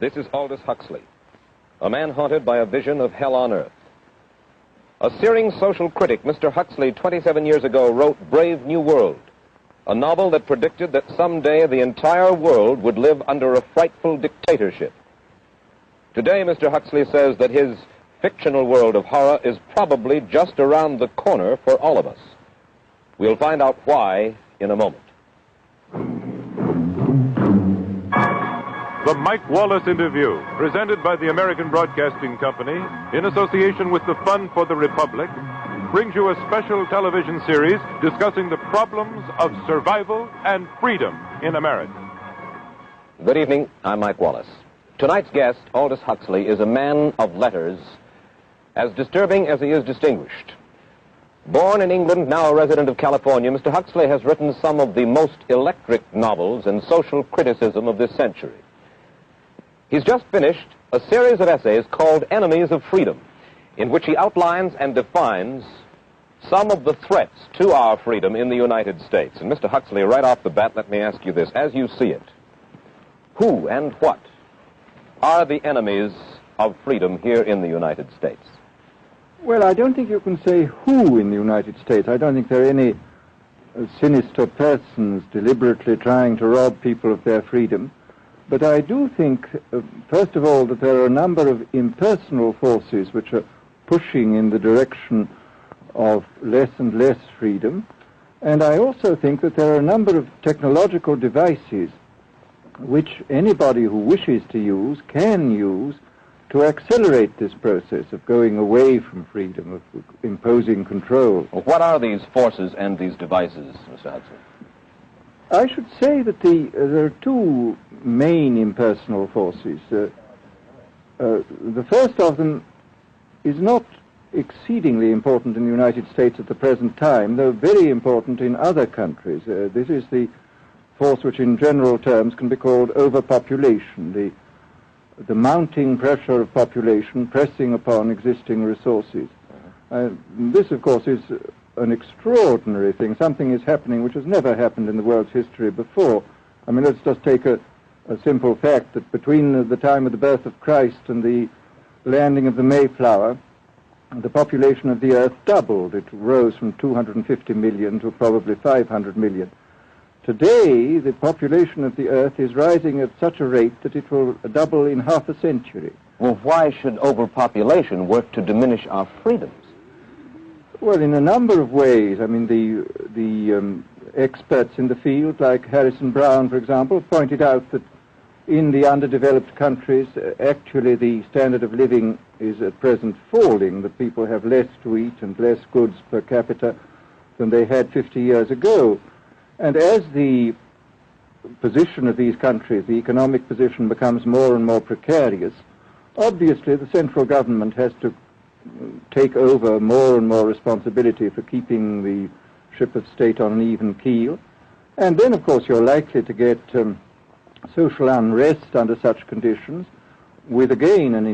This is Aldous Huxley, a man haunted by a vision of hell on earth. A searing social critic, Mr. Huxley, 27 years ago, wrote Brave New World, a novel that predicted that someday the entire world would live under a frightful dictatorship. Today, Mr. Huxley says that his fictional world of horror is probably just around the corner for all of us. We'll find out why in a moment. The Mike Wallace Interview, presented by the American Broadcasting Company in association with the Fund for the Republic, brings you a special television series discussing the problems of survival and freedom in America. Good evening. I'm Mike Wallace. Tonight's guest, Aldous Huxley, is a man of letters, as disturbing as he is distinguished. Born in England, now a resident of California, Mr. Huxley has written some of the most electric novels and social criticism of this century. He's just finished a series of essays called Enemies of Freedom, in which he outlines and defines some of the threats to our freedom in the United States. And Mr. Huxley, right off the bat, let me ask you this. As you see it, who and what are the enemies of freedom here in the United States? Well, I don't think you can say who in the United States. I don't think there are any sinister persons deliberately trying to rob people of their freedom. But I do think, first of all, that there are a number of impersonal forces which are pushing in the direction of less and less freedom. And I also think that there are a number of technological devices which anybody who wishes to use can use to accelerate this process of going away from freedom, of imposing control. Well, what are these forces and these devices, Mr. Huxley? I should say that there are two main impersonal forces. The first of them is not exceedingly important in the United States at the present time, though very important in other countries. This is the force which in general terms can be called overpopulation, the mounting pressure of population pressing upon existing resources. This, of course, is an extraordinary thing. Something is happening which has never happened in the world's history before. I mean, let's just take a simple fact that between the time of the birth of Christ and the landing of the Mayflower, the population of the Earth doubled. It rose from 250 million to probably 500 million. Today, the population of the Earth is rising at such a rate that it will double in half a century. Well, why should overpopulation work to diminish our freedoms? Well, in a number of ways. I mean, the experts in the field, like Harrison Brown, for example, pointed out that in the underdeveloped countries, actually the standard of living is at present falling, that people have less to eat and less goods per capita than they had 50 years ago. And as the position of these countries, the economic position, becomes more and more precarious, obviously the central government has to take over more and more responsibility for keeping the ship of state on an even keel. And then, of course, you're likely to get social unrest under such conditions, with again an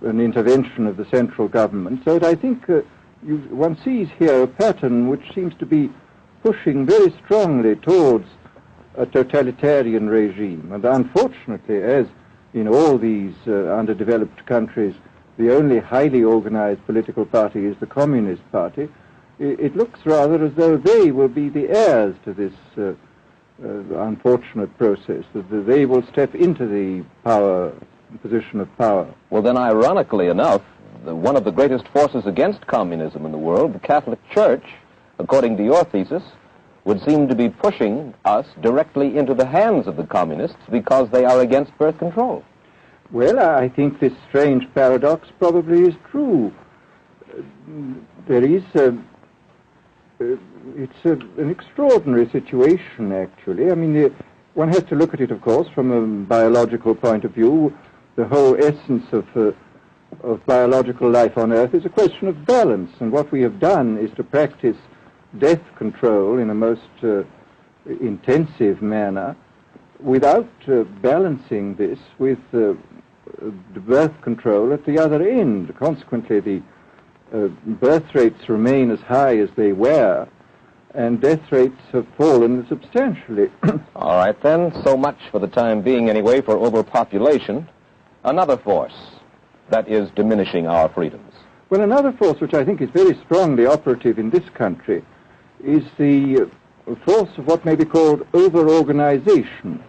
intervention of the central government. So that I think one sees here a pattern which seems to be pushing very strongly towards a totalitarian regime. And unfortunately, as in all these underdeveloped countries, the only highly organized political party is the Communist Party, it looks rather as though they will be the heirs to this unfortunate process, that they will step into the position of power. Well, then, ironically enough, one of the greatest forces against communism in the world, the Catholic Church, according to your thesis, would seem to be pushing us directly into the hands of the communists because they are against birth control. Well, I think this strange paradox probably is true. There is it's an extraordinary situation, actually. I mean, one has to look at it, of course, from a biological point of view. The whole essence of biological life on Earth is a question of balance, and what we have done is to practice death control in a most intensive manner without balancing this with birth control at the other end. Consequently, the birth rates remain as high as they were, and death rates have fallen substantially. All right, then. So much for the time being, anyway, for overpopulation. Another force that is diminishing our freedoms. Well, another force which I think is very strongly operative in this country is the force of what may be called over-organization.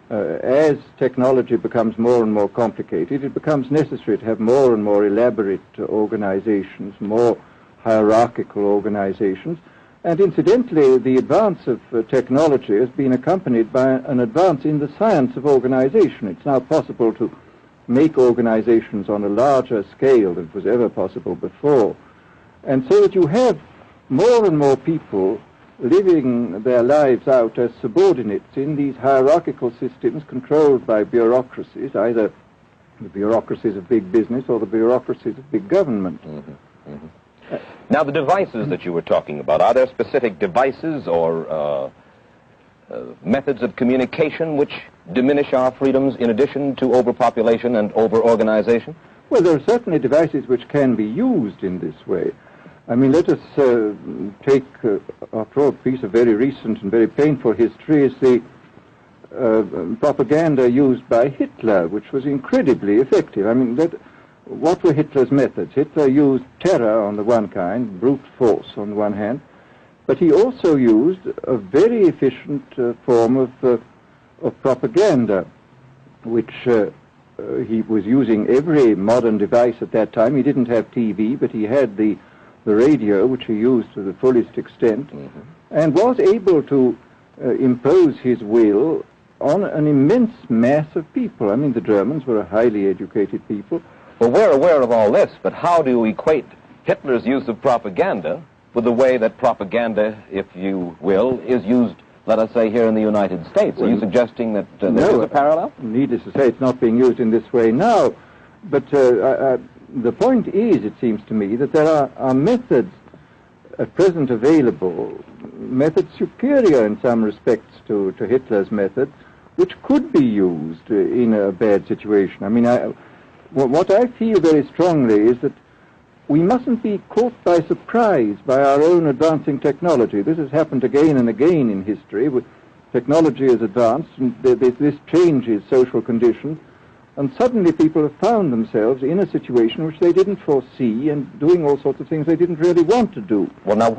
As technology becomes more and more complicated, it becomes necessary to have more and more elaborate organizations, more hierarchical organizations. And incidentally, the advance of technology has been accompanied by an advance in the science of organization. It's now possible to make organizations on a larger scale than was ever possible before. And so that you have more and more people living their lives out as subordinates in these hierarchical systems controlled by bureaucracies, either the bureaucracies of big business or the bureaucracies of big government. Now, the devices that you were talking about, are there specific devices or methods of communication which diminish our freedoms in addition to overpopulation and over-organization? Well, there are certainly devices which can be used in this way. I mean, let us take, after all, a piece of very recent and very painful history is the propaganda used by Hitler, which was incredibly effective. I mean, what were Hitler's methods? Hitler used terror on the one kind, brute force on the one hand, but he also used a very efficient form of propaganda, which he was using every modern device at that time. He didn't have TV, but he had the radio, which he used to the fullest extent, and was able to impose his will on an immense mass of people. I mean, the Germans were a highly educated people. Well, we're aware of all this, but how do you equate Hitler's use of propaganda with the way that propaganda, if you will, is used, let us say, here in the United States? Are you suggesting that there is a parallel? Needless to say, it's not being used in this way now, but the point is, it seems to me, that there are methods at present available, methods superior in some respects to Hitler's method, which could be used in a bad situation. I mean, what I feel very strongly is that we mustn't be caught by surprise by our own advancing technology. This has happened again and again in history. Technology has advanced, and this changes social conditions, and suddenly people have found themselves in a situation which they didn't foresee and doing all sorts of things they didn't really want to do. Well, now,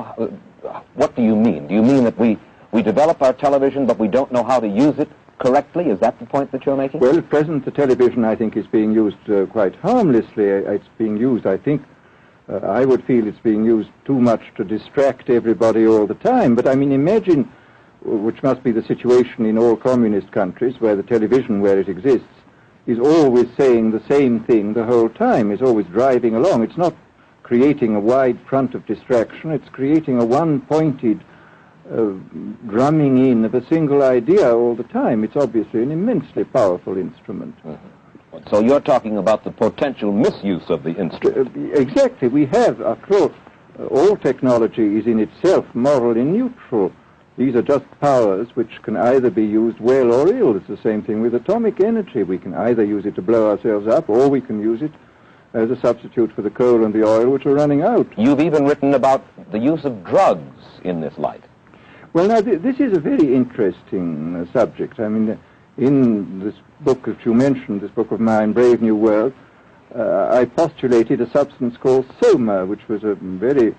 what do you mean? Do you mean that we develop our television, but we don't know how to use it correctly? Is that the point that you're making? Well, at present, the television, I think, is being used quite harmlessly. It's being used, I think, I would feel it's being used too much to distract everybody all the time. But, I mean, imagine, which must be the situation in all communist countries, where the television, where it exists, is always saying the same thing the whole time, is always driving along. It's not creating a wide front of distraction, it's creating a one-pointed drumming in of a single idea all the time. It's obviously an immensely powerful instrument. So you're talking about the potential misuse of the instrument. Exactly. We have, after all technology is in itself morally neutral. These are just powers which can either be used well or ill. It's the same thing with atomic energy. We can either use it to blow ourselves up, or we can use it as a substitute for the coal and the oil, which are running out. You've even written about the use of drugs in this light. Well, now, this is a very interesting subject. I mean, in this book that you mentioned, this book of mine, Brave New World, I postulated a substance called soma, which was a very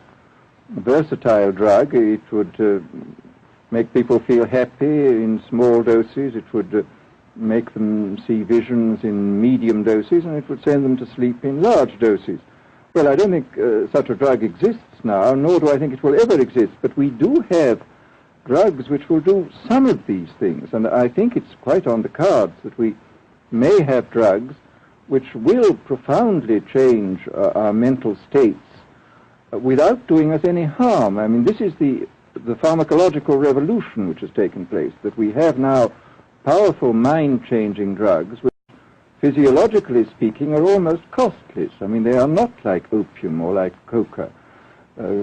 versatile drug. It would make people feel happy in small doses. It would make them see visions in medium doses, and it would send them to sleep in large doses. Well, I don't think such a drug exists now, nor do I think it will ever exist, but we do have drugs which will do some of these things, and I think it's quite on the cards that we may have drugs which will profoundly change our mental states without doing us any harm. I mean, this is the pharmacological revolution which has taken place, that we have now powerful mind-changing drugs which, physiologically speaking, are almost costless. I mean, they are not like opium or like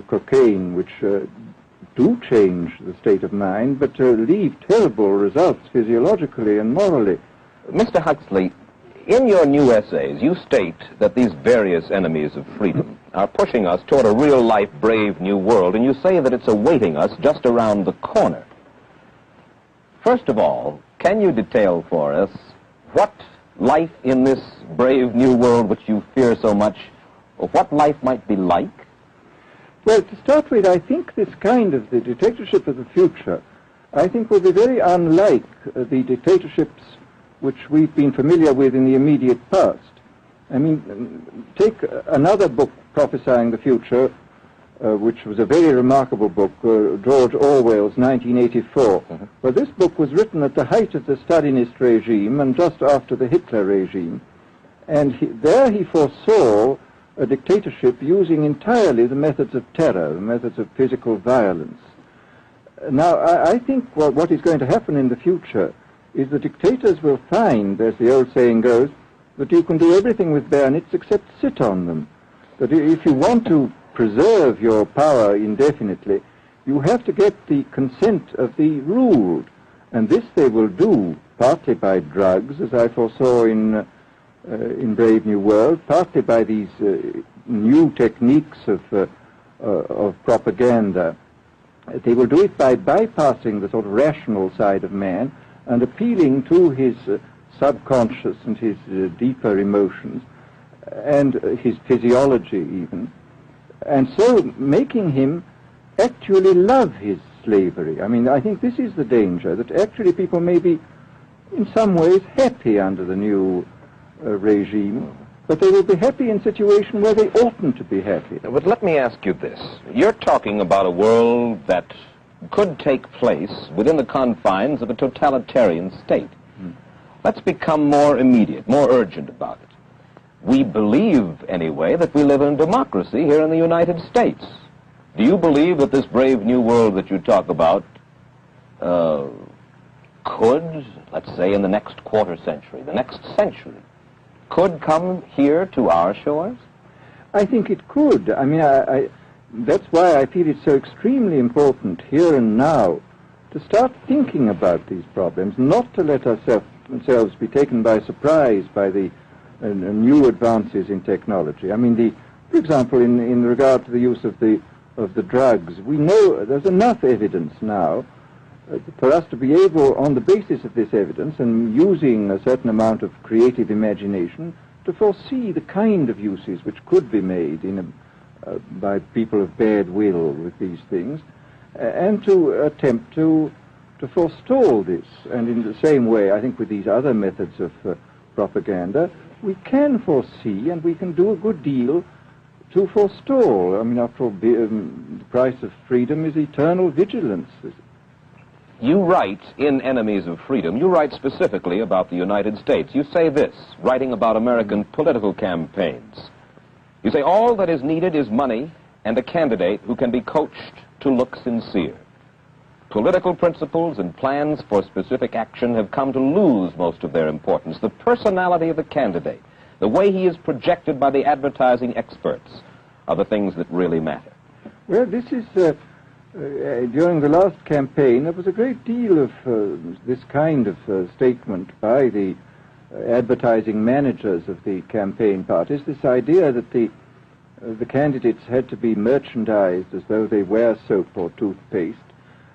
cocaine, which do change the state of mind, but leave terrible results physiologically and morally. Mr. Huxley, In your new essays, you state that these various enemies of freedom are pushing us toward a real-life, brave new world, and you say that it's awaiting us just around the corner. First of all, can you detail for us what life in this brave new world which you fear so much, or what life might be like? Well, to start with, I think this kind of the dictatorship of the future, I think will be very unlike the dictatorships which we've been familiar with in the immediate past. I mean, take another book prophesying the future, which was a very remarkable book, George Orwell's 1984. Well, this book was written at the height of the Stalinist regime and just after the Hitler regime. And there he foresaw a dictatorship using entirely the methods of terror, the methods of physical violence. Now, I think what is going to happen in the future is the dictators will find, as the old saying goes, that you can do everything with bayonets except sit on them. That if you want to preserve your power indefinitely, you have to get the consent of the ruled. And this they will do partly by drugs, as I foresaw in Brave New World, partly by these new techniques of propaganda. They will do it by bypassing the sort of rational side of man and appealing to his subconscious and his deeper emotions and his physiology even, and so making him actually love his slavery. I mean, I think this is the danger, that actually people may be in some ways happy under the new regime, but they will be happy in a situation where they oughtn't to be happy. But let me ask you this. You're talking about a world that could take place within the confines of a totalitarian state. Let's become more immediate, more urgent about it. We believe, anyway, that we live in a democracy here in the United States. Do you believe that this brave new world that you talk about could, let's say in the next quarter century, the next century, could come here to our shores? I think it could. I mean, that's why I feel it's so extremely important here and now to start thinking about these problems, not to let ourselves be taken by surprise by the new advances in technology. I mean, for example, in regard to the use of the drugs, we know there's enough evidence now for us to be able, on the basis of this evidence and using a certain amount of creative imagination, to foresee the kind of uses which could be made by people of bad will with these things, and to attempt to forestall this. And in the same way, I think with these other methods of propaganda, we can foresee and we can do a good deal to forestall. I mean, after all, the price of freedom is eternal vigilance. You write in Enemies of Freedom, you write specifically about the United States. You say this, writing about American political campaigns. You say, all that is needed is money and a candidate who can be coached to look sincere. Political principles and plans for specific action have come to lose most of their importance. The personality of the candidate, the way he is projected by the advertising experts, are the things that really matter. Well, this is, during the last campaign, there was a great deal of this kind of statement by the advertising managers of the campaign parties, this idea that the candidates had to be merchandised as though they were soap or toothpaste,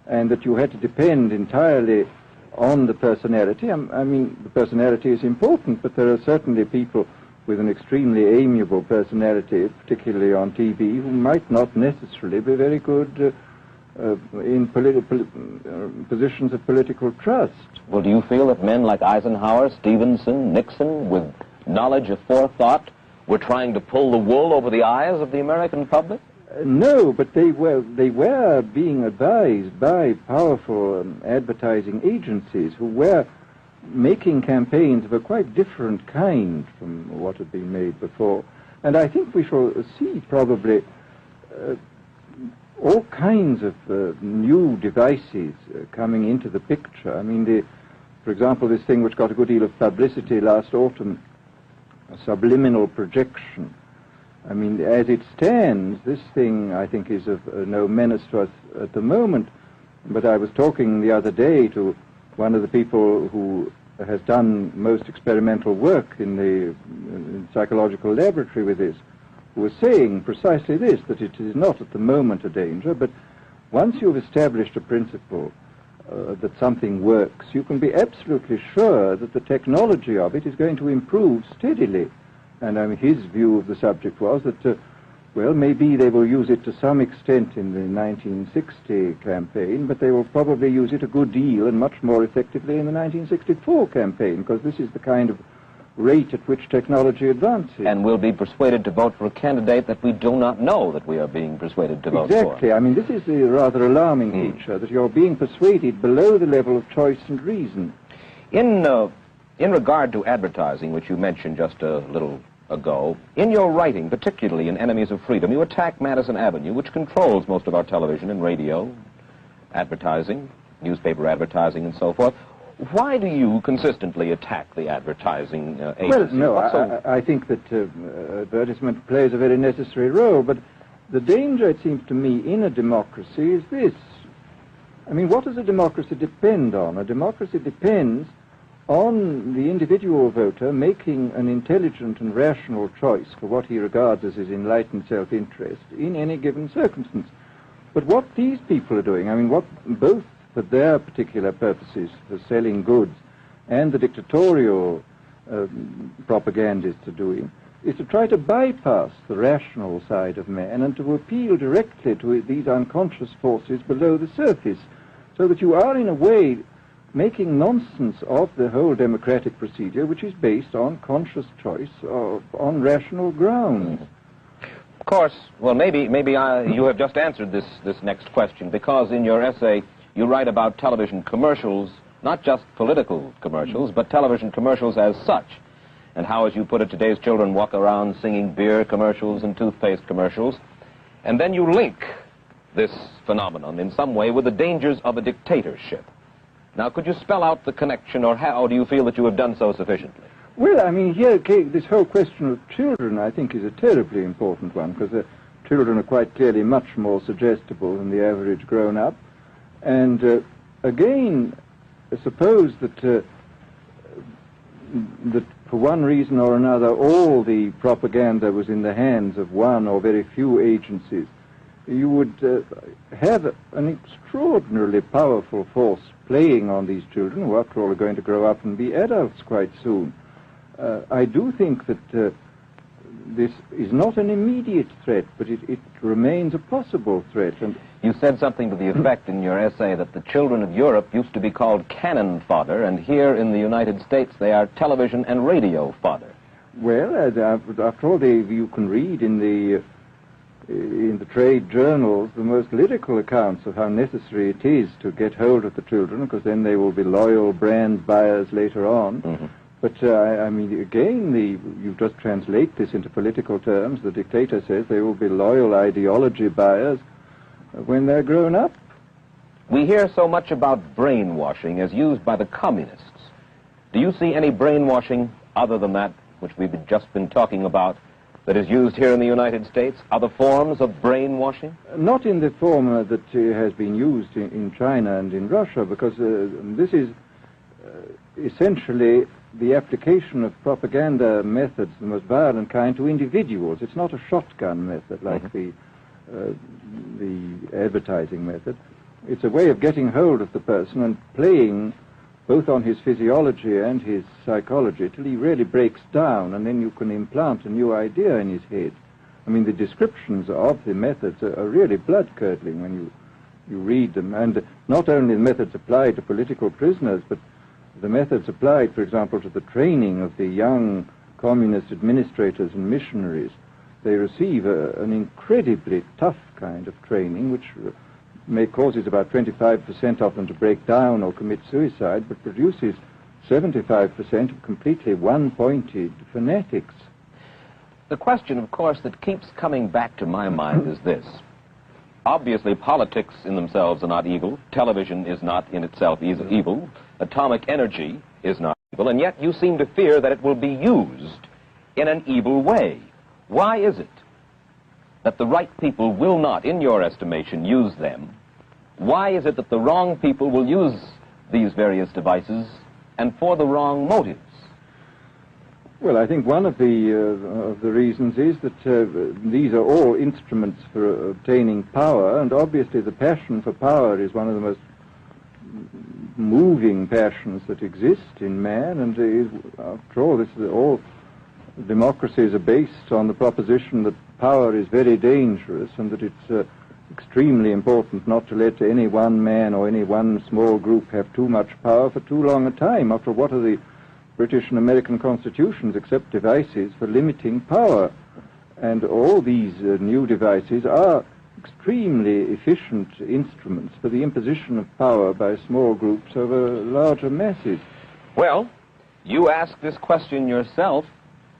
and that you had to depend entirely on the personality. I mean, the personality is important, but there are certainly people with an extremely amiable personality, particularly on TV, who might not necessarily be very good in positions of political trust. Well, do you feel that men like Eisenhower, Stevenson, Nixon, with knowledge of forethought, were trying to pull the wool over the eyes of the American public? No, but they were being advised by powerful advertising agencies who were making campaigns of a quite different kind from what had been made before. And I think we shall see probably all kinds of new devices coming into the picture. I mean, for example, this thing which got a good deal of publicity last autumn, subliminal projection. I mean, as it stands, this thing, I think, is of no menace to us at the moment. But I was talking the other day to one of the people who has done most experimental work in the psychological laboratory with this, was saying precisely this, that it is not at the moment a danger, but once you've established a principle that something works, you can be absolutely sure that the technology of it is going to improve steadily. And his view of the subject was that, well, maybe they will use it to some extent in the 1960 campaign, but they will probably use it a good deal and much more effectively in the 1964 campaign, because this is the kind of rate at which technology advances. And we'll be persuaded to vote for a candidate that we do not know that we are being persuaded to vote for. Exactly. I mean, this is the rather alarming feature, that you're being persuaded below the level of choice and reason. In regard to advertising, which you mentioned just a little ago, in your writing, particularly in Enemies of Freedom, you attack Madison Avenue, which controls most of our television and radio advertising, newspaper advertising, and so forth. Why do you consistently attack the advertising agency? Well, no, I think that advertisement plays a very necessary role, but the danger, it seems to me, in a democracy is this. I mean, what does a democracy depend on? A democracy depends on the individual voter making an intelligent and rational choice for what he regards as his enlightened self-interest in any given circumstance. But what these people are doing, I mean, what both for their particular purposes for selling goods and the dictatorial propagandists are doing, is to try to bypass the rational side of man and to appeal directly to these unconscious forces below the surface, so that you are in a way making nonsense of the whole democratic procedure, which is based on conscious choice on rational grounds. Of course, well, maybe you have just answered this next question, because in your essay you write about television commercials, not just political commercials, but television commercials as such, and how, as you put it, today's children walk around singing beer commercials and toothpaste commercials, and then you link this phenomenon in some way with the dangers of a dictatorship. Now, could you spell out the connection, or how do you feel that you have done so sufficiently? Well, I mean, here, this whole question of children, I think, is a terribly important one, because children are quite clearly much more suggestible than the average grown-up. And again, suppose that for one reason or another all the propaganda was in the hands of one or very few agencies, you would have an extraordinarily powerful force playing on these children, who after all are going to grow up and be adults quite soon. I do think that this is not an immediate threat, but it remains a possible threat. And you said something to the effect in your essay that the children of Europe used to be called cannon fodder, and here in the United States they are television and radio fodder. Well, after all, you can read in the trade journals the most lyrical accounts of how necessary it is to get hold of the children, because then they will be loyal brand buyers later on. Mm-hmm. But, I mean, again, you just translate this into political terms. The dictator says they will be loyal ideology buyers when they're grown up. We hear so much about brainwashing as used by the communists. Do you see any brainwashing other than that which we've just been talking about that is used here in the United States? Other forms of brainwashing? Not in the form that has been used in China and in Russia, because this is essentially the application of propaganda methods, the most violent kind, to individuals. It's not a shotgun method like the advertising method. It's a way of getting hold of the person and playing both on his physiology and his psychology till he really breaks down, and then you can implant a new idea in his head. I mean, the descriptions of the methods are really blood-curdling when you read them, and not only the methods applied to political prisoners, but the methods applied, for example, to the training of the young communist administrators and missionaries. They receive an incredibly tough kind of training, which causes about 25% of them to break down or commit suicide, but produces 75% of completely one-pointed fanatics. The question, of course, that keeps coming back to my mind is this. Obviously, politics in themselves are not evil. Television is not in itself evil. Atomic energy is not evil. And yet you seem to fear that it will be used in an evil way. Why is it that the right people will not, in your estimation, use them? Why is it that the wrong people will use these various devices and for the wrong motives? Well, I think one of the reasons is that these are all instruments for obtaining power, and obviously the passion for power is one of the most moving passions that exist in man, and after all, all democracies are based on the proposition that power is very dangerous and that it's extremely important not to let any one man or any one small group have too much power for too long a time. After all, what are the British and American constitutions except devices for limiting power? And all these new devices are extremely efficient instruments for the imposition of power by small groups over larger masses. Well, you ask this question yourself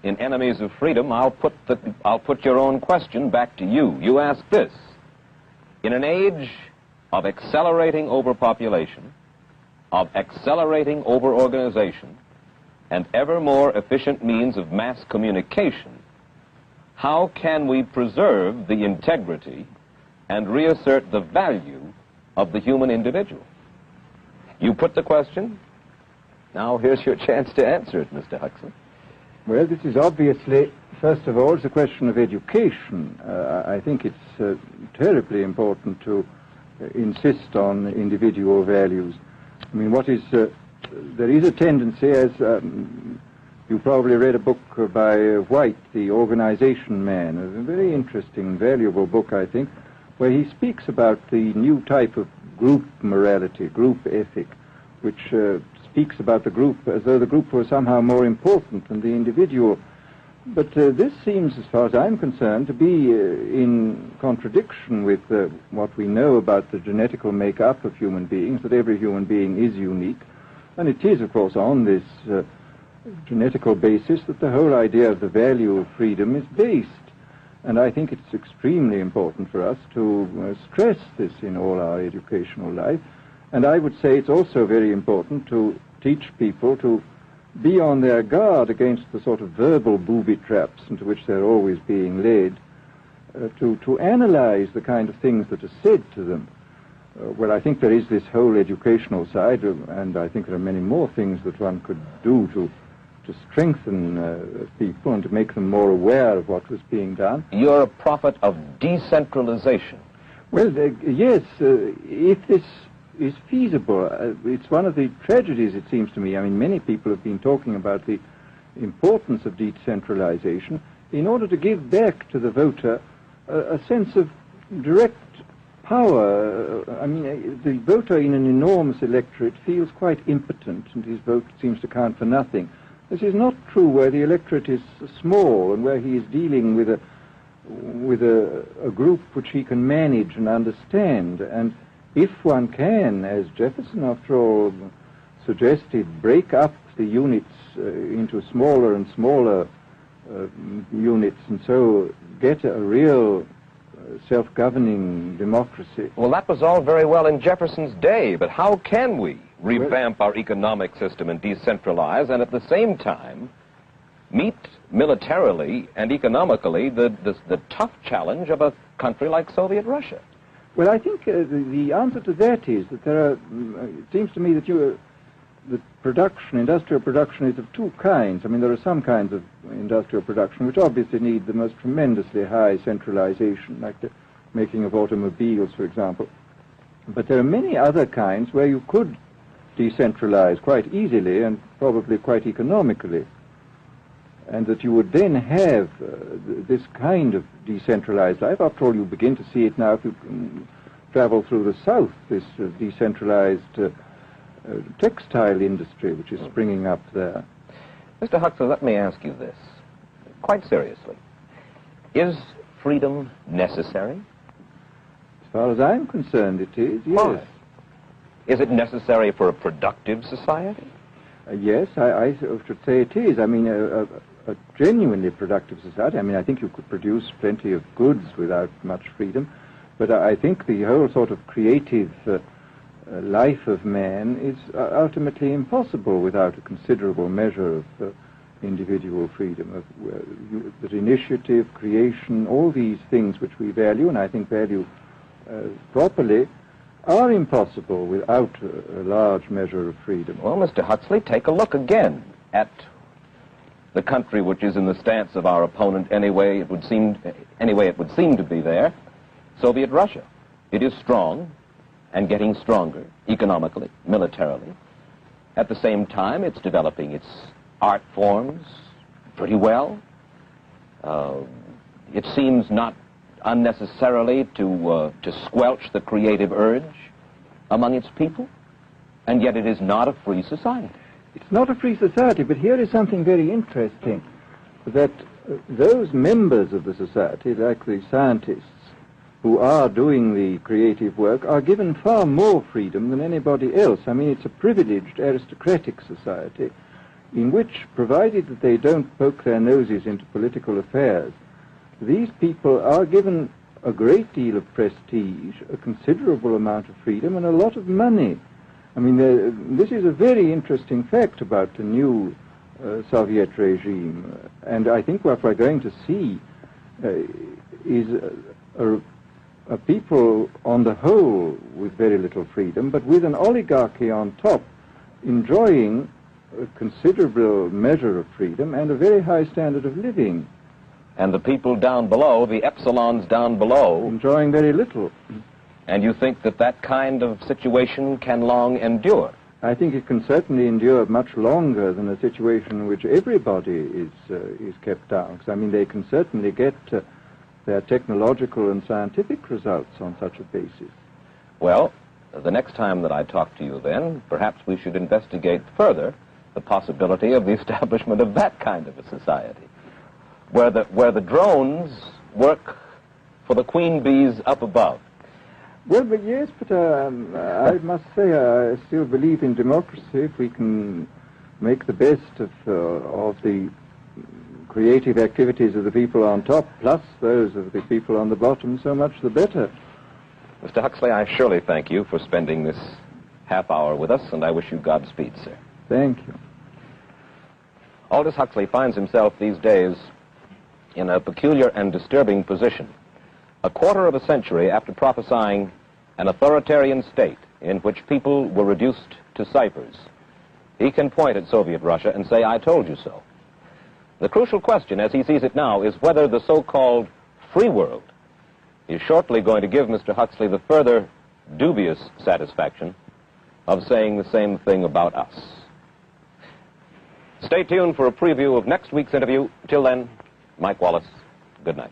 in Enemies of Freedom. I'll put your own question back to you. You ask this: in an age of accelerating overpopulation, of accelerating overorganization, and ever more efficient means of mass communication, how can we preserve the integrity and reassert the value of the human individual? You put the question. Now here's your chance to answer it, Mr. Huxley. Well, this is obviously, first of all, it's a question of education. I think it's terribly important to insist on individual values. I mean, there is a tendency, as you probably read a book by White, The Organization Man, a very interesting, valuable book, I think, where he speaks about the new type of group morality, group ethic, which speaks about the group as though the group was somehow more important than the individual. But this seems, as far as I'm concerned, to be in contradiction with what we know about the genetical makeup of human beings, that every human being is unique. And it is, of course, on this genetical basis that the whole idea of the value of freedom is based. And I think it's extremely important for us to stress this in all our educational life. And I would say it's also very important to teach people to be on their guard against the sort of verbal booby traps into which they're always being led, to analyze the kind of things that are said to them. Well, I think there is this whole educational side, and I think there are many more things that one could do to strengthen people and to make them more aware of what was being done. You're a prophet of decentralization. Well, yes, if this is feasible. It's one of the tragedies, it seems to me. I mean, many people have been talking about the importance of decentralization in order to give back to the voter a sense of direct power. I mean, the voter in an enormous electorate feels quite impotent, and his vote seems to count for nothing. This is not true where the electorate is small and where he is dealing with a group which he can manage and understand. And if one can, as Jefferson, after all, suggested, break up the units into smaller and smaller units, and so get a real self-governing democracy. Well, that was all very well in Jefferson's day, but how can we revamp our economic system and decentralize and at the same time meet militarily and economically the tough challenge of a country like Soviet Russia? Well, I think the answer to that is that there are, it seems to me that industrial production is of two kinds. I mean, there are some kinds of industrial production which obviously need the most tremendously high centralization, like the making of automobiles, for example. But there are many other kinds where you could decentralize quite easily and probably quite economically, and that you would then have this kind of decentralized life. After all, you begin to see it now if you travel through the South, this decentralized textile industry which is springing up there. Mr. Huxley, let me ask you this, quite seriously. Is freedom necessary? As far as I'm concerned, it is, yes. Why? Is it necessary for a productive society? Yes, I should say it is. I mean, a genuinely productive society. I mean, I think you could produce plenty of goods without much freedom, but I think the whole sort of creative life of man is ultimately impossible without a considerable measure of individual freedom, that initiative, creation, all these things which we value, and I think value properly, are impossible without a large measure of freedom. Well, Mr. Huxley, take a look again at the country which is in the stance of our opponent anyway it would seem to be there, Soviet Russia. It is strong and getting stronger economically, militarily. At the same time, it's developing its art forms pretty well. It seems not unnecessarily to squelch the creative urge among its people, and yet it is not a free society. It's not a free society, but here is something very interesting, that those members of the society, like the scientists who are doing the creative work, are given far more freedom than anybody else. I mean, it's a privileged aristocratic society in which, provided that they don't poke their noses into political affairs, these people are given a great deal of prestige, a considerable amount of freedom, and a lot of money. I mean, this is a very interesting fact about the new Soviet regime, and I think what we're going to see is a people on the whole with very little freedom, but with an oligarchy on top enjoying a considerable measure of freedom and a very high standard of living. And the people down below, the epsilons down below, enjoying very little. And you think that that kind of situation can long endure? I think it can certainly endure much longer than a situation in which everybody is kept down. Because, I mean, they can certainly get their technological and scientific results on such a basis. Well, the next time that I talk to you then, perhaps we should investigate further the possibility of the establishment of that kind of a society, where the drones work for the queen bees up above. Well, but yes, but I must say I still believe in democracy. If we can make the best of the creative activities of the people on top, plus those of the people on the bottom, so much the better. Mr. Huxley, I surely thank you for spending this half hour with us, and I wish you Godspeed, sir. Thank you. Aldous Huxley finds himself these days in a peculiar and disturbing position. A quarter of a century after prophesying an authoritarian state in which people were reduced to ciphers, he can point at Soviet Russia and say, "I told you so." The crucial question, as he sees it now, is whether the so-called free world is shortly going to give Mr. Huxley the further dubious satisfaction of saying the same thing about us. Stay tuned for a preview of next week's interview. Till then, Mike Wallace, good night.